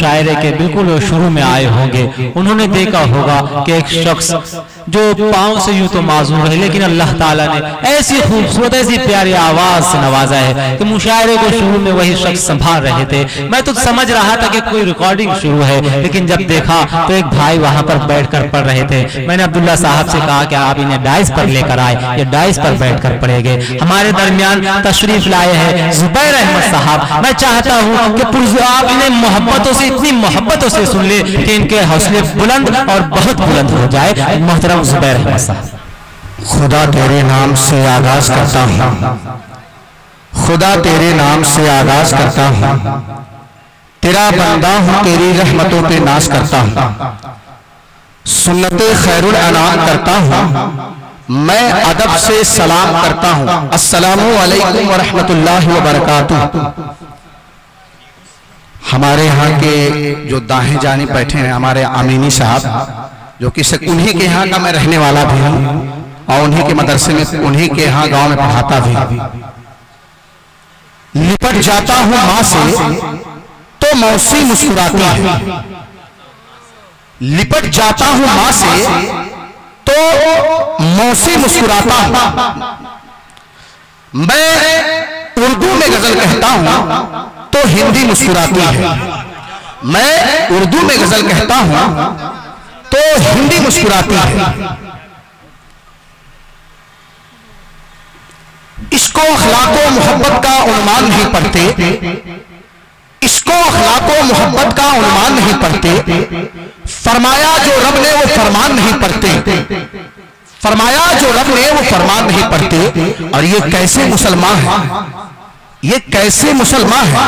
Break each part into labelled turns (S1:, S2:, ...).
S1: मुशायरे के बिल्कुल शुरू में आए होंगे, उन्होंने देखा होगा कि एक शख्स जो पांव से यूं तो माजूर है, लेकिन अल्लाह ताला ने ऐसी खूबसूरत ऐसी प्यारी आवाज से नवाजा है कि मुशायरे को शुरू में वही शख्स संभाल रहे थे। मैं तो समझ रहा था कि कोई रिकॉर्डिंग शुरू है, लेकिन जब देखा तो एक भाई वहां पर बैठकर पढ़ रहे थे। मैंने अब्दुल्ला साहब से कहा कि आप इन्हें डाइस पर लेकर आए, ये डाइस पर बैठकर पढ़ेंगे। हमारे दरमियान तशरीफ लाए हैं जुबैर अहमद साहब। मैं चाहता हूं कि आप इन्हें मोहब्बतों से, इतनी मोहब्बतों से सुन ले कि इनके हौसले बुलंद और बहुत बुलंद हो जाए। मोहतरम जुबैर अहमद साहब।
S2: खुदा तेरे नाम से आगाज करता हूँ, खुदा तेरे नाम से आगाज करता हूँ, तेरा बंदा हूँ, तेरी रहमतों पे नाज करता हूँ, सुन्नते खैरुल अनाम करता हूँ, मैं अदब से सलाम करता हूँ। अस्सलामु अलैकुम व रहमतुल्लाहि व बरकातुहू। हमारे यहाँ के जो दाहिने जानिब बैठे हैं हमारे अमीनी साहब, जो कि उन्हीं के यहाँ का मैं रहने वाला भी हूँ और उन्हीं के मदरसे में, उन्हीं के यहाँ गांव में पढ़ाता भी। लिपट जाता हूँ माँ से तो मौसी मुस्कुराती है, लिपट जाता हूँ माँ से तो मौसी मुस्कुराता हूँ। मैं उर्दू में गजल कहता हूँ तो हिंदी मुस्कुराती है, मैं उर्दू में गजल कहता हूँ तो हिंदी मुस्कुराती है। इसको अखलाको मोहब्बत का उन्मान नहीं पढ़ते, इसको अखलाको मोहब्बत का उन्मान नहीं पढ़ते, फरमाया जो रब ने वो फरमान नहीं पढ़ते, फरमाया जो रब ने वो फरमान नहीं पढ़ते। और ये कैसे मुसलमान है, ये कैसे मुसलमान है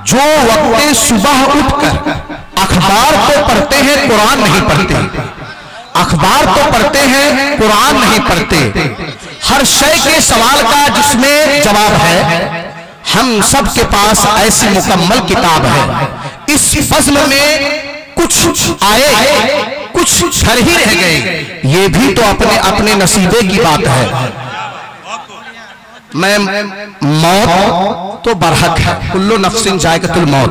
S2: जो वक्त सुबह उठकर अखबार तो पढ़ते हैं कुरान नहीं पढ़ते, अखबार तो पढ़ते हैं कुरान नहीं पढ़ते। हर शय के सवाल का जिसमें जवाब है, हम सब के पास ऐसी मुकम्मल किताब है। इस फज़्ल में कुछ आए कुछ छर ही रह गए, ये भी तो अपने अपने नसीबे की बात है। मैं मौत तो बरहक है, कुल्लु नफ्सिन जायकतुल मौत,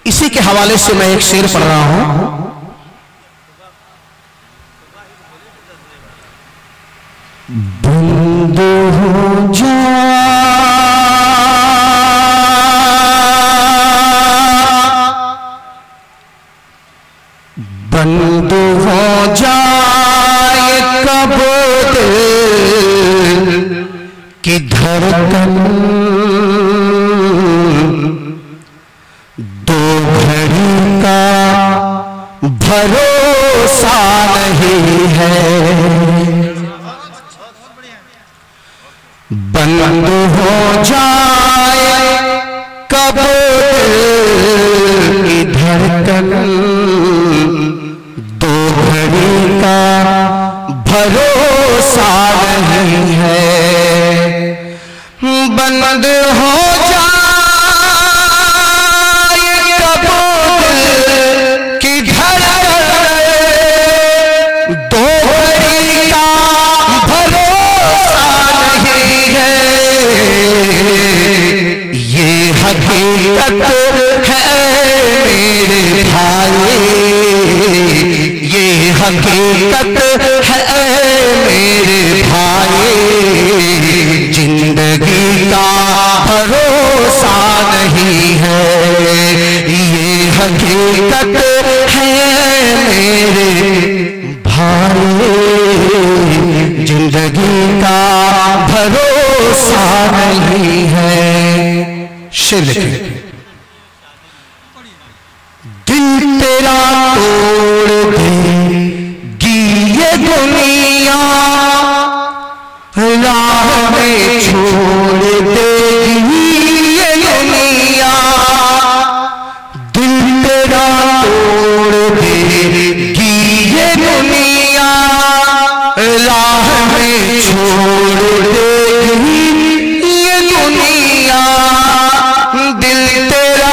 S2: इसी के हवाले से मैं एक शेर पढ़ रहा हूं। बंद हो जा बंद हो जाए कब की धड़कन, दो घड़ी का भरोसा नहीं है, बंद हो जाए कब की धड़कन, दो घड़ी का भरोसा नहीं है, बंद हो जाए कब की धड़कन, दो घड़ी का भरोसा नहीं है, ये हकीकत है मेरे भाई, ये हकीकत है मेरे भाई, जिंदगी का भरोसा नहीं है, ये हकीकत है मेरे भाई, जिंदगी का भरोसा नहीं है। शेर दिल तेरा तोड़ देगी ये दुनिया, राह में छोड़ देगी ये दुनिया, दिल तेरा तोड़ देगी ये दुनिया, राह में छोड़ देगी ये दुनिया, दिल तेरा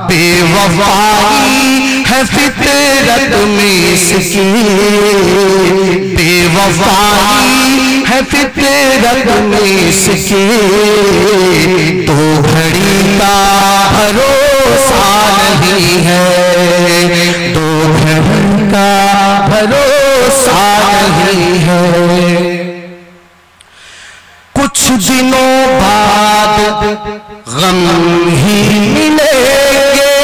S2: बेवफाई है फितरत फितरत में इसकी बेवफाई है, फितरत में इसकी तो घड़ी का भरोसा नहीं है, दो घड़ी का भरोसा नहीं है। कुछ दिनों बाद गम ही मिलेंगे,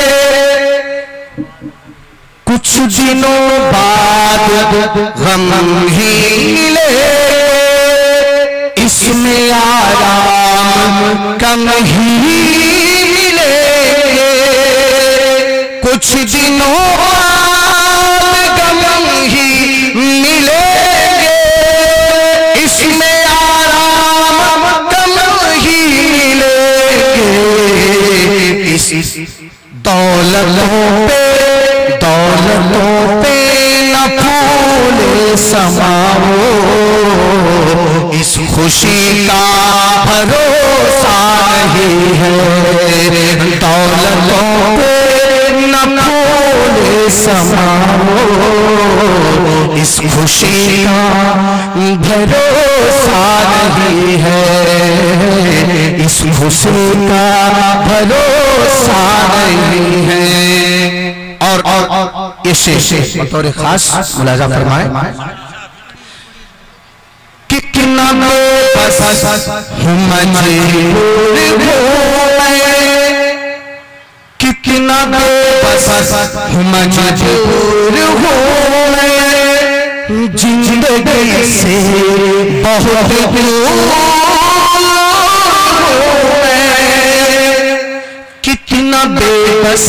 S2: कुछ दिनों बाद गम ही मिलेंगे, इसमें आराम कम ही मिलेंगे। कुछ दिनों बाद गम ही मिलेंगे, इसमें आराम कम ही मिलेंगे। इस दौलतों पे न फूल समाओ, इस खुशी का भरोसा नहीं है। दौलतों पे न फूल समाओ, इस खुशी का भरोसा नहीं है, इस खुशी का भरोसा नहीं है। और ये शेष बतौर खास मुलाजा फरमाए, कितना बेबस हूँ मजबूर हूँ मैं, कितना बेबस हूँ मजबूर हूँ मैं, जिंदगी से बहुत दूर कितना बेबस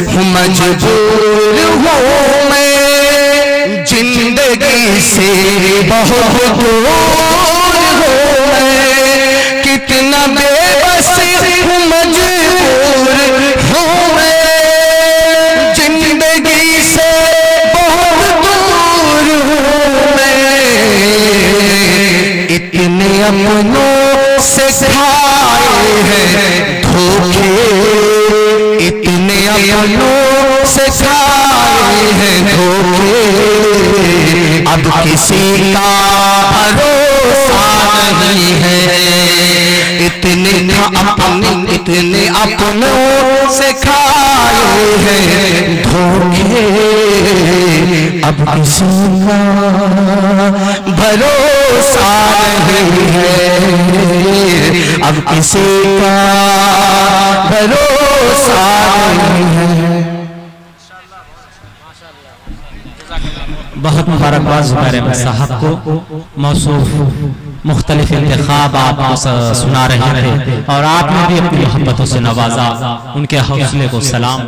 S2: हूँ मजबूर हूँ मैं, जिंदगी से बहुत दूर हूँ मैं। कितना बेबस हूँ मजबूर हूँ मैं, जिंदगी से बहुत दूर हूँ मैं। इतने अपनों से खाए हैं धोखे, इतने अपनों से खाए हैं धोखे, अब किसी का भरोसा नहीं है। इतने अपनों से खाए हैं धोखे, अब किसी का भरोसा नहीं है, अब किसी का भरोसा नहीं है।
S1: बहुत मुबारकबाद ज़ुबैर अहमद साहब को। मौसूफ मुख्तलिफ इंतखाब आप सुना रहे थे और आपने भी अपनी मोहब्बतों से नवाजा, उनके हौसले को सलाम।